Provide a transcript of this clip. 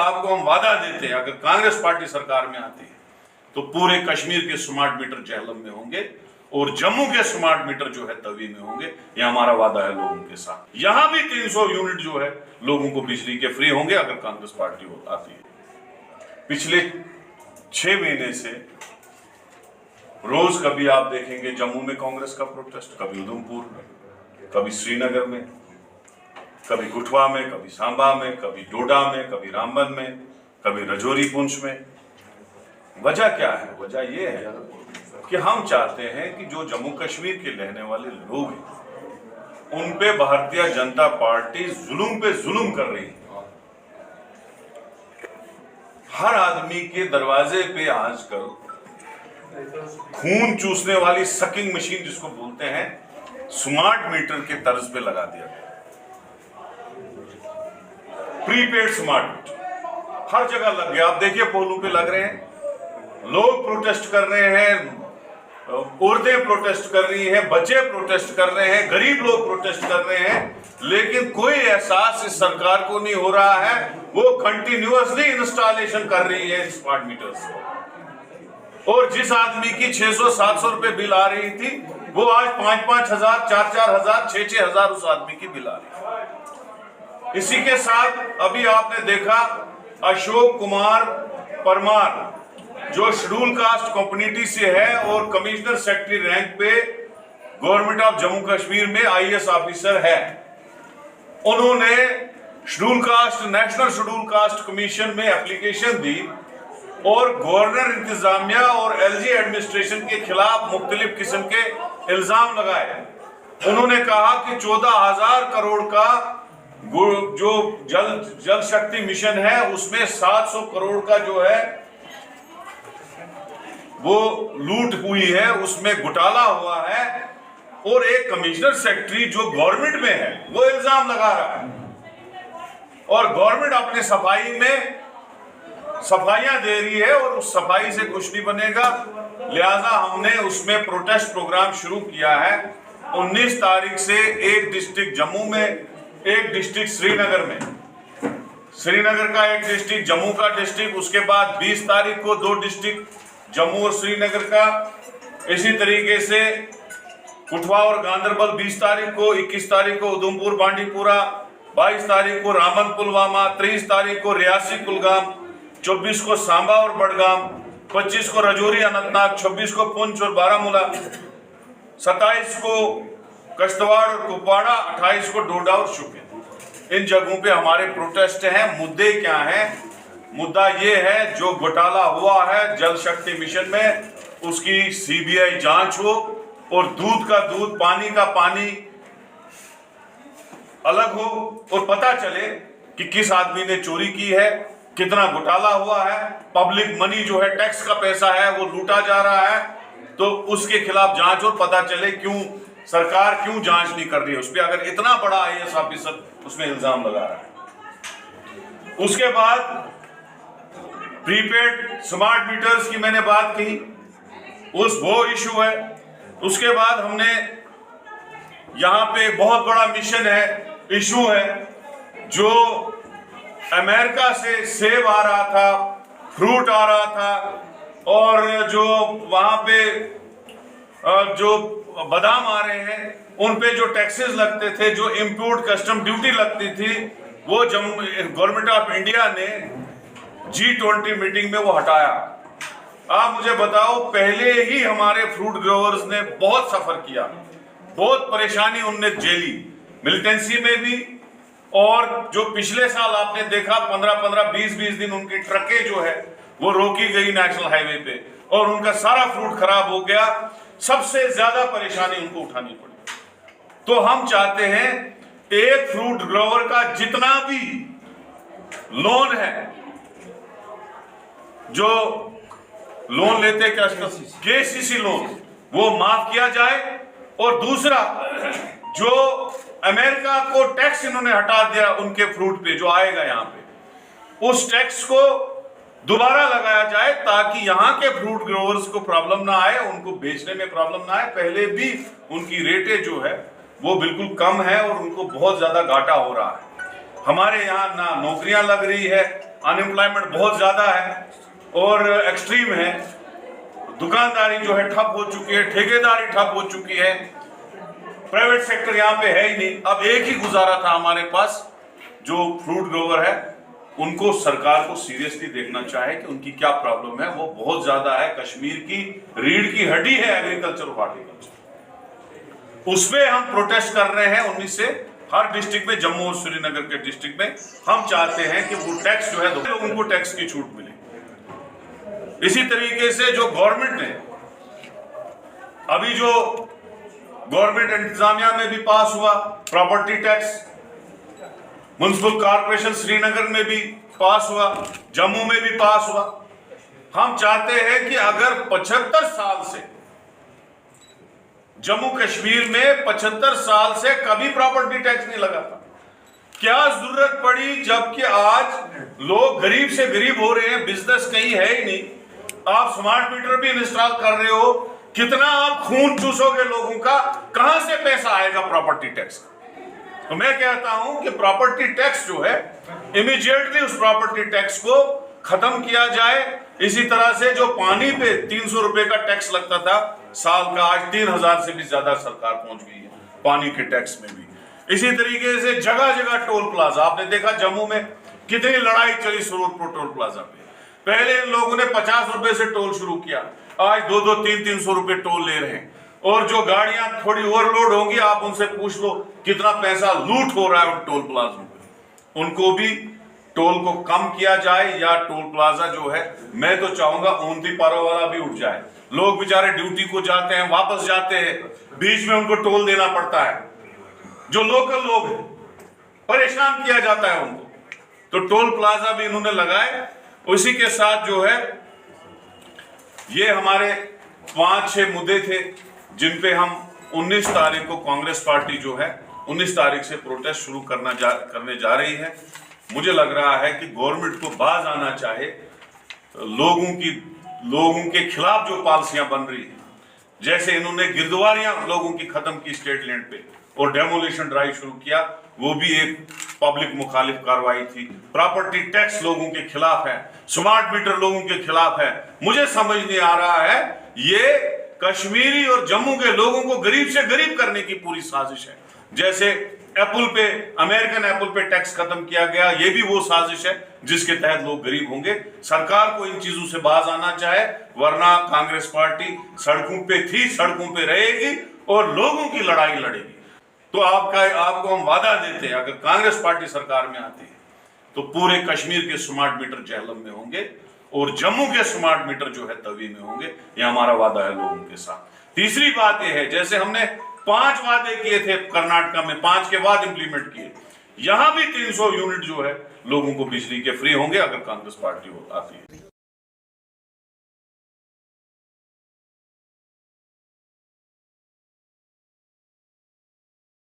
आपको हम वादा देते हैं, अगर कांग्रेस पार्टी सरकार में आती है तो पूरे कश्मीर के स्मार्ट मीटर जेहलम में होंगे और जम्मू के स्मार्ट मीटर जो है तवी में होंगे। ये हमारा वादा है लोगों के साथ। यहाँ भी 300 यूनिट जो है लोगों को बिजली के फ्री होंगे अगर कांग्रेस पार्टी आती है। पिछले 6 महीने से रोज कभी आप देखेंगे जम्मू में कांग्रेस का प्रोटेस्ट, कभी उधमपुर में, कभी श्रीनगर में, कभी कुठवा में, कभी सांबा में, कभी डोडा में, कभी रामबन में, कभी रजौरी पुंछ में। वजह क्या है? वजह यह है कि हम चाहते हैं कि जो जम्मू कश्मीर के रहने वाले लोग हैं उन पे भारतीय जनता पार्टी जुल्म पे जुल्म कर रही है। हर आदमी के दरवाजे पे आजकल खून चूसने वाली सकिंग मशीन जिसको बोलते हैं स्मार्ट मीटर के तर्ज पे लगा दिया गया। प्रीपेड स्मार्ट मीटर हर जगह लग गया। आप देखिए पोलों पे लग रहे हैं, लोग प्रोटेस्ट कर रहे हैं, औरतें प्रोटेस्ट कर रही हैं, बच्चे प्रोटेस्ट कर रहे हैं, गरीब लोग प्रोटेस्ट कर रहे हैं, लेकिन कोई एहसास इस सरकार को नहीं हो रहा है। वो कंटिन्यूअसली इंस्टॉलेशन कर रही है स्मार्ट मीटर्स और जिस आदमी की 600-700 रुपए बिल आ रही थी वो आज 5-5 हजार, 4-4 हजार, 6-6 हजार उस आदमी की बिल आ रही है। इसी के साथ अभी आपने देखा अशोक कुमार परमार जो शेड्यूल कास्ट कम्युनिटी से है और कमिश्नर सेक्रेटरी रैंक पे गवर्नमेंट ऑफ जम्मू कश्मीर में आईएएस ऑफिसर है, उन्होंने schedule caste national schedule caste commission में एप्लीकेशन दी और गवर्नर इंतजामिया और एलजी एडमिनिस्ट्रेशन के खिलाफ मुख्तलिफ किस्म के इल्जाम लगाए। उन्होंने कहा कि 14,000 करोड़ का जो जल शक्ति मिशन है उसमें 700 करोड़ का जो है वो लूट हुई है, उसमें घोटाला हुआ है और एक कमिश्नर सेक्रेटरी जो गवर्नमेंट में है वो इल्जाम लगा रहा है और गवर्नमेंट अपने सफाई में सफाइयां दे रही है और उस सफाई से कुछ नहीं बनेगा। लिहाजा हमने उसमें प्रोटेस्ट प्रोग्राम शुरू किया है। 19 तारीख से एक डिस्ट्रिक्ट जम्मू में, एक डिस्ट्रिक्ट श्रीनगर में, श्रीनगर का एक डिस्ट्रिक्ट, जम्मू का डिस्ट्रिक्ट, उसके बाद 20 तारीख को 2 डिस्ट्रिक्ट जम्मू और श्रीनगर का, इसी तरीके से कुठवा और गांधरबल 20 तारीख को, 21 तारीख को उधमपुर बांडीपुरा, 22 तारीख को रामन पुलवामा, 23 तारीख को रियासी कुलगाम, 24 को सांबा और बडगाम, 25 को रजौरी अनंतनाग, 26 को पुंछ और बारामूला, 27 को कश्तवाड़ और कुपवाड़ा, 28 को डोडा और शोपियां। इन जगहों पे हमारे प्रोटेस्ट हैं। मुद्दे क्या हैं? मुद्दा ये है जो घोटाला हुआ है जल शक्ति मिशन में उसकी सीबीआई जांच हो और दूध का दूध, पानी का पानी अलग हो और पता चले कि किस आदमी ने चोरी की है, कितना घोटाला हुआ है, पब्लिक मनी जो है टैक्स का पैसा है वो लूटा जा रहा है, तो उसके खिलाफ जांच और पता चले क्यों सरकार क्यों जांच नहीं कर रही है उस पर, अगर इतना बड़ा आईएएस ऑफिसर उसमें इल्जाम लगा रहा है। उसके बाद प्रीपेड स्मार्ट मीटर्स की मैंने बात कही, वो इशू है। उसके बाद हमने यहाँ पे बहुत बड़ा मिशन है, इशू है, जो अमेरिका से सेब आ रहा था, फ्रूट आ रहा था और जो वहाँ पे जो बादाम आ रहे हैं उन पे जो टैक्सेस लगते थे, जो इंपोर्ट कस्टम ड्यूटी लगती थी, वो गवर्नमेंट ऑफ इंडिया ने G20 मीटिंग में वो हटाया। आप मुझे बताओ, पहले ही हमारे फ्रूट ग्रोवर्स ने बहुत सफर किया, बहुत परेशानी उनने झेली, मिलिटेंसी में भी, और जो पिछले साल आपने देखा 15-15, 20-20 दिन उनकी ट्रकें जो है वो रोकी गई नेशनल हाईवे पे और उनका सारा फ्रूट खराब हो गया। सबसे ज्यादा परेशानी उनको उठानी पड़ी। तो हम चाहते हैं एक फ्रूट ग्रोवर का जितना भी लोन है, जो लोन लेते केसीसी लोन, वो माफ किया जाए। और दूसरा, जो अमेरिका को टैक्स इन्होंने हटा दिया उनके फ्रूट पे जो आएगा यहाँ पे, उस टैक्स को दोबारा लगाया जाए ताकि यहाँ के फ्रूट ग्रोवर्स को प्रॉब्लम ना आए, उनको बेचने में प्रॉब्लम ना आए। पहले भी उनकी रेटें जो है वो बिल्कुल कम है और उनको बहुत ज्यादा घाटा हो रहा है। हमारे यहाँ ना नौकरियां लग रही है, अनएम्प्लॉयमेंट बहुत ज्यादा है और एक्सट्रीम है। दुकानदारी जो है ठप हो चुकी है, ठेकेदारी ठप हो चुकी है, प्राइवेट सेक्टर यहाँ पे है ही नहीं। अब एक ही गुजारा था हमारे पास, जो फ्रूट ग्रोवर है उनको सरकार को सीरियसली देखना चाहे कि उनकी क्या प्रॉब्लम है। वो बहुत ज्यादा है, कश्मीर की रीढ़ की हड्डी है एग्रीकल्चर और हॉर्टिकल्चर। उसमें हम प्रोटेस्ट कर रहे हैं 19 से हर डिस्ट्रिक्ट में, जम्मू और श्रीनगर के डिस्ट्रिक्ट में। हम चाहते हैं कि वो टैक्स जो है लोगों को टैक्स की छूट मिले। इसी तरीके से जो गवर्नमेंट ने अभी जो गवर्नमेंट इंतजामिया में भी पास हुआ property tax, municipal corporation Srinagar में भी पास हुआ, जम्मू में भी पास हुआ। हम चाहते हैं कि अगर 75 साल से जम्मू कश्मीर में 75 साल से कभी प्रॉपर्टी टैक्स नहीं लगा था, क्या जरूरत पड़ी जबकि आज लोग गरीब से गरीब हो रहे हैं, बिजनेस कहीं है ही नहीं, आप स्मार्ट मीटर भी इंस्टॉल कर रहे हो, कितना आप खून चूसोगे लोगों का, कहां से पैसा आएगा प्रॉपर्टी टैक्स का? तो मैं कहता हूं कि प्रॉपर्टी टैक्स जो है इमीडिएटली उस प्रॉपर्टी टैक्स को खत्म किया जाए। इसी तरह से जो पानी पे 300 रुपए का टैक्स लगता था साल का, आज 3000 से भी ज्यादा सरकार पहुंच गई है पानी के टैक्स में भी। इसी तरीके से जगह जगह टोल प्लाजा, आपने देखा जम्मू में कितनी लड़ाई चली सूरतपुर टोल प्लाजा पे। पहले इन लोगों ने 50 रुपए से टोल शुरू किया, आज 2-2, 300 रुपए टोल ले रहे हैं। और जो गाड़ियां थोड़ी ओवरलोड होंगी, आप उनसे पूछ लो कितना पैसा लूट हो रहा है उन टोल प्लाजों पे। उनको भी टोल को कम किया जाए, या टोल प्लाजा जो है, मैं तो चाहूंगा ऊंधी पारों वाला भी उठ जाए। लोग बेचारे ड्यूटी को जाते हैं, वापस जाते हैं, बीच में उनको टोल देना पड़ता है। जो लोकल लोग हैं परेशान किया जाता है उनको, तो टोल प्लाजा भी इन्होंने लगाए। उसी के साथ जो है ये हमारे 5-6 मुद्दे थे जिन पे हम 19 तारीख को कांग्रेस पार्टी जो है 19 तारीख से प्रोटेस्ट शुरू करने जा रही है। मुझे लग रहा है कि गवर्नमेंट को बाज आना चाहे, लोगों के खिलाफ जो पॉलिसियां बन रही हैं, जैसे इन्होंने गिरदवारियां लोगों की खत्म की स्टेट लैंड पे और डेमोलिशन ड्राइव शुरू किया, वो भी एक पब्लिक मुखालिफ कार्रवाई थी। प्रॉपर्टी टैक्स लोगों के खिलाफ है, स्मार्ट मीटर लोगों के खिलाफ है। मुझे समझ नहीं आ रहा है, ये कश्मीरी और जम्मू के लोगों को गरीब से गरीब करने की पूरी साजिश है। जैसे एप्पल पे, अमेरिकन एप्पल पे टैक्स खत्म किया गया, ये भी वो साजिश है जिसके तहत लोग गरीब होंगे। सरकार को इन चीजों से बाज आना चाहे, वरना कांग्रेस पार्टी सड़कों पे थी, सड़कों पे रहेगी और लोगों की लड़ाई लड़ेगी। तो आपको हम वादा देते हैं, अगर कांग्रेस पार्टी सरकार में आती है तो पूरे कश्मीर के स्मार्ट मीटर जेहलम में होंगे और जम्मू के स्मार्ट मीटर जो है तवी में होंगे। ये हमारा वादा है लोगों के साथ। तीसरी बात यह है, जैसे हमने 5 वादे किए थे कर्नाटक में, 5 के बाद इंप्लीमेंट किए, यहां भी 300 यूनिट जो है लोगों को बिजली के फ्री होंगे अगर कांग्रेस पार्टी आती है।